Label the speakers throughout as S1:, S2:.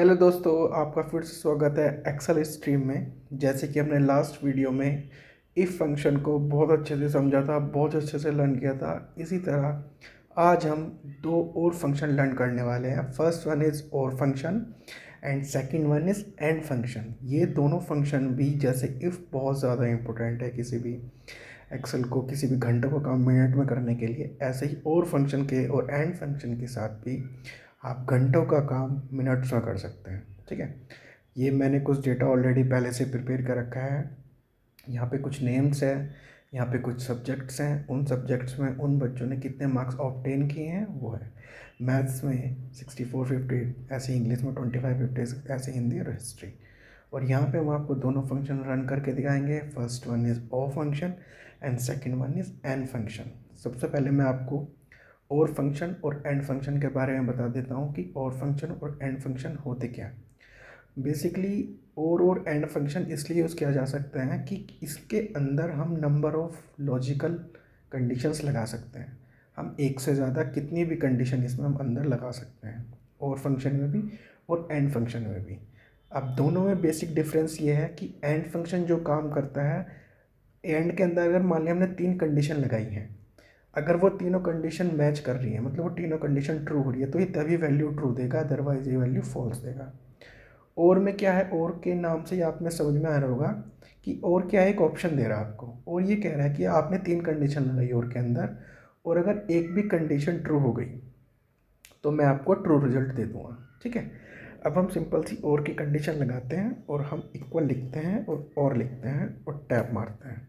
S1: Hello दोस्तों, आपका फिर से स्वागत है एक्सेल स्ट्रीम में। जैसे कि हमने लास्ट वीडियो में इफ़ फंक्शन को बहुत अच्छे से समझा था, बहुत अच्छे से लर्न किया था। इसी तरह आज हम दो और फंक्शन लर्न करने वाले हैं। फर्स्ट वन इज़ और function and second one is and function. ये दोनों फंक्शन भी जैसे इफ़ बहुत ज़्यादा इंपॉर्टेंट है किसी भी एक्सेल को, किसी भी घंटों को काम मिनट में करने के लिए, ऐसे ही और फंक्शन के और एंड फंक्शन के साथ भी आप घंटों का काम मिनट्स में कर सकते हैं। ठीक है, ये मैंने कुछ डेटा ऑलरेडी पहले से प्रिपेयर कर रखा है। यहाँ पे कुछ नेम्स है, यहाँ पे कुछ सब्जेक्ट्स हैं। उन सब्जेक्ट्स में उन बच्चों ने कितने मार्क्स ऑब्टेन किए हैं वो है। मैथ्स में 64 50, ऐसे इंग्लिश में 25 50, ऐसे हिंदी और हिस्ट्री। और यहाँ पे हम आपको दोनों फंक्शन रन करके दिखाएंगे। First one is O function and second one is N function. सबसे पहले मैं आपको और फंक्शन और एंड फंक्शन के बारे में बता देता हूँ कि और फंक्शन और एंड फंक्शन होते क्या हैं। बेसिकली और एंड फंक्शन इसलिए यूज़ किया जा सकता है कि इसके अंदर हम नंबर ऑफ लॉजिकल कंडीशंस लगा सकते हैं। हम एक से ज़्यादा कितनी भी कंडीशन इसमें हम अंदर लगा सकते हैं, और फंक्शन में भी और एंड फंक्शन में भी। अब दोनों में बेसिक डिफरेंस ये है कि एंड फंक्शन जो काम करता है, एंड के अंदर अगर मान लिया हमने 3 कंडीशन लगाई हैं, अगर वो तीनों कंडीशन मैच कर रही है, मतलब वो तीनों कंडीशन ट्रू हो रही है, तो ये तभी वैल्यू ट्रू देगा, अदरवाइज ये वैल्यू फॉल्स देगा। और में क्या है, और के नाम से ही आप में समझ में आ रहा होगा कि और क्या है, एक ऑप्शन दे रहा है आपको, और ये कह रहा है कि आपने 3 कंडीशन लगाई और के अंदर, और अगर एक भी कंडीशन ट्रू हो गई तो मैं आपको ट्रू रिजल्ट दे दूँगा। ठीक है, अब हम सिंपल सी और की कंडीशन लगाते हैं और हम इक्वल लिखते हैं और लिखते हैं और टैप मारते हैं।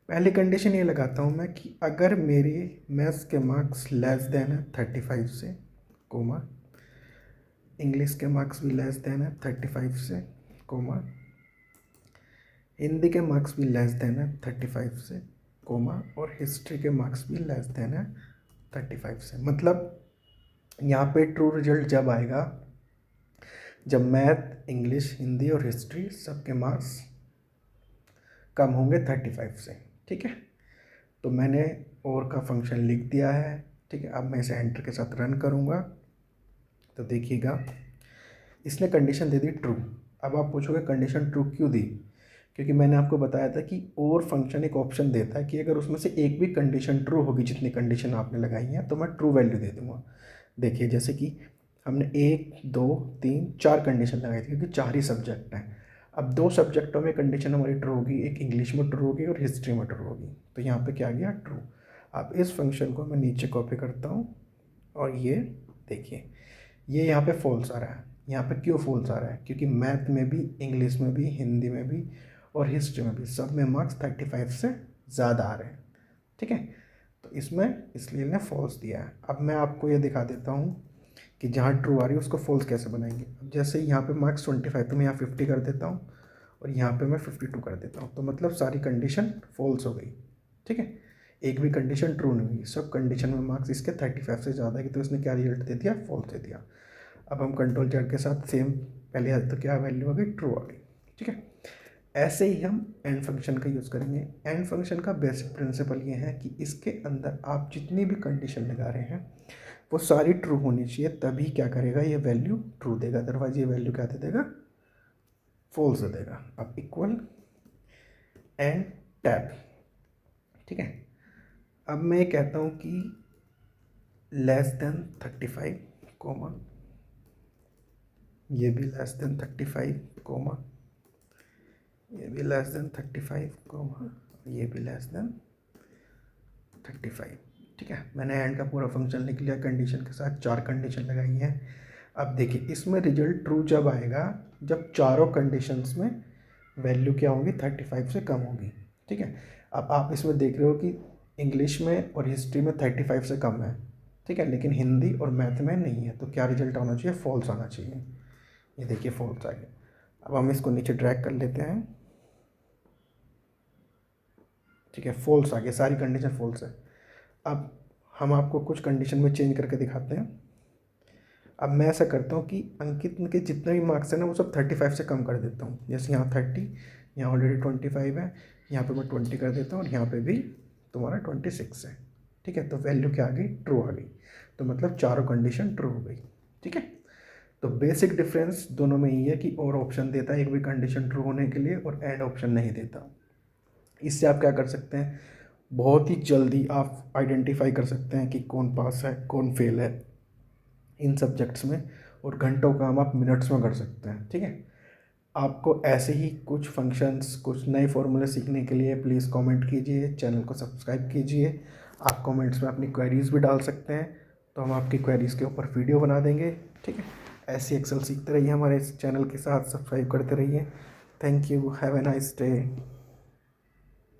S1: पहली कंडीशन ये लगाता हूँ मैं कि अगर मेरे मैथ्स के मार्क्स लेस देन है 35 से, कोमा, इंग्लिश के मार्क्स भी लेस देन है 35 से, कोमा, हिंदी के मार्क्स भी लेस देन है 35 से, कोमा, और हिस्ट्री के मार्क्स भी लेस देन है 35 से। मतलब यहाँ पे ट्रू रिजल्ट जब आएगा जब मैथ, इंग्लिश, हिंदी और हिस्ट्री सबके मार्क्स कम होंगे 35 से। ठीक है, तो मैंने और का फंक्शन लिख दिया है। ठीक है, अब मैं इसे एंटर के साथ रन करूँगा तो देखिएगा इसने कंडीशन दे दी ट्रू। अब आप पूछोगे कंडीशन ट्रू क्यों दी? क्योंकि मैंने आपको बताया था कि और फंक्शन एक ऑप्शन देता है कि अगर उसमें से एक भी कंडीशन ट्रू होगी, जितनी कंडीशन आपने लगाई हैं, तो मैं ट्रू वैल्यू दे दूँगा। देखिए, जैसे कि हमने 1 2 3 4 कंडीशन लगाई थी, क्योंकि 4 ही सब्जेक्ट हैं। अब 2 सब्जेक्टों में कंडीशन हमारी ट्रू होगी, एक इंग्लिश में ट्रू होगी और हिस्ट्री में ट्रू होगी, तो यहाँ पे क्या आ गया, ट्रू। अब इस फंक्शन को मैं नीचे कॉपी करता हूँ और ये देखिए, ये यहाँ पे फॉल्स आ रहा है। यहाँ पे क्यों फॉल्स आ रहा है? क्योंकि मैथ में भी, इंग्लिश में भी, हिंदी में भी और हिस्ट्री में भी सब में मार्क्स 35 से ज़्यादा आ रहे हैं। ठीक है, तो इसमें इसलिए ने फॉल्स दिया है। अब मैं आपको ये दिखा देता हूँ कि जहाँ ट्रू आ रही है उसको फॉल्स कैसे बनाएंगे। अब जैसे यहाँ पे मार्क्स 25, तो मैं यहाँ 50 कर देता हूँ और यहाँ पे मैं 52 कर देता हूँ, तो मतलब सारी कंडीशन फॉल्स हो गई। ठीक है, एक भी कंडीशन ट्रू नहीं हुई, सब कंडीशन में मार्क्स इसके 35 से ज़्यादा है, तो इसने क्या रिजल्ट दे दिया, फॉल्स दे दिया। अब हम कंट्रोल जेड के साथ सेम पहले तो क्या वैल्यू आ गई, ट्रू आ गई। ठीक है, ऐसे ही हम एंड फंक्शन का यूज़ करेंगे। एंड फंक्शन का बेसिक प्रिंसिपल ये है कि इसके अंदर आप जितनी भी कंडीशन लगा रहे हैं वो सारी ट्रू होनी चाहिए, तभी क्या करेगा, ये वैल्यू ट्रू देगा, अदरवाइज ये वैल्यू क्या दे देगा, फॉल्स दे देगा। अब इक्वल एंड टैब। ठीक है, अब मैं कहता हूँ कि लेस देन 35, कोमा, ये भी लेस देन 35, कोमा, ये भी लेस देन 35, कोमा, ये भी लेस देन 35। ठीक है, मैंने एंड का पूरा फंक्शन लिख लिया कंडीशन के साथ, 4 कंडीशन लगाई हैं। अब देखिए इसमें रिजल्ट ट्रू जब आएगा जब चारों कंडीशंस में वैल्यू क्या होगी, 35 से कम होगी। ठीक है, अब आप इसमें देख रहे हो कि इंग्लिश में और हिस्ट्री में 35 से कम है। ठीक है, लेकिन हिंदी और मैथ में नहीं है, तो क्या रिजल्ट आना चाहिए, फॉल्स आना चाहिए। ये देखिए फॉल्स आ गया। अब हम इसको नीचे ड्रैग कर लेते हैं। ठीक है, फॉल्स आ गया, सारी कंडीशन फॉल्स है। अब हम आपको कुछ कंडीशन में चेंज करके दिखाते हैं। अब मैं ऐसा करता हूँ कि अंकित के जितने भी मार्क्स हैं ना वो सब 35 से कम कर देता हूँ। जैसे यहाँ 30, यहाँ ऑलरेडी 25 है, यहाँ पे मैं 20 कर देता हूँ और यहाँ पे भी तुम्हारा 26 है। ठीक है, तो वैल्यू क्या आ गई, ट्रू आ गई, तो मतलब चारों कंडीशन ट्रू हो गई। ठीक है, तो बेसिक डिफरेंस दोनों में ये है कि और ऑप्शन देता है एक भी कंडीशन ट्रू होने के लिए और एंड ऑप्शन नहीं देता। इससे आप क्या कर सकते हैं, बहुत ही जल्दी आप आइडेंटिफाई कर सकते हैं कि कौन पास है कौन फेल है इन सब्जेक्ट्स में, और घंटों काम आप मिनट्स में कर सकते हैं। ठीक है, आपको ऐसे ही कुछ फंक्शंस, कुछ नए फॉर्मूले सीखने के लिए प्लीज़ कमेंट कीजिए, चैनल को सब्सक्राइब कीजिए। आप कमेंट्स में अपनी क्वेरीज़ भी डाल सकते हैं, तो हम आपकी क्वेरीज़ के ऊपर वीडियो बना देंगे। ठीक है, ऐसी एक्सेल सीखते रहिए, हमारे इस चैनल के साथ सब्सक्राइब करते रहिए। Thank you, have a nice day.